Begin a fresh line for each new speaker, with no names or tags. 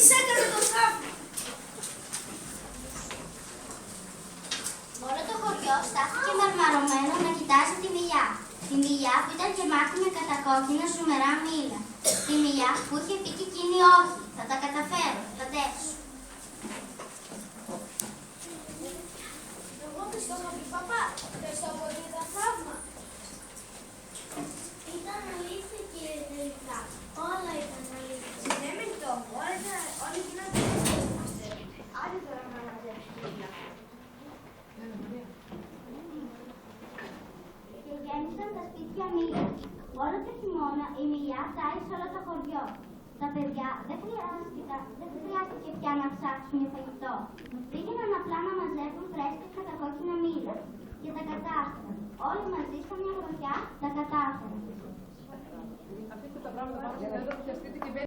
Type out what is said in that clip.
της έκανε το θαύμα.
Όλο το χωριό στάθηκε μαρμαρωμένο να κοιτάζει τη Μιλιά. Τη Μιλιά που ήταν γεμάτη με κατακόκκινα ζουμερά μήλα. Τη Μιλιά που είχε πει και εκείνη όχι, θα τα καταφέρω, θα αντέξω.
Εγώ δεν στο είχα πει παπά, δεν στο πολύ τα θαύμα.
Ήταν αλήθεια, κύριε τελικά. Όλα ήταν αλήθεια.
Ναι, μεν το, όλοι γίνονται είμαστε. Άντε τώρα να αναζέψει τη Μιλιά.
Και γέμισαν τα σπίτια μήλα. Όλο το χειμώνα η Μιλιά τάισε όλο το χωριό. Τα παιδιά δεν χρειάστηκε πια να ψάξουν για φαγητό. Πήγαιναν απλά να μαζεύουν φρέσκα κατακόκκινα μήλα. Και τα κατάφεραν. Όλοι μαζί σε μια βροχιά τα κατάφεραν.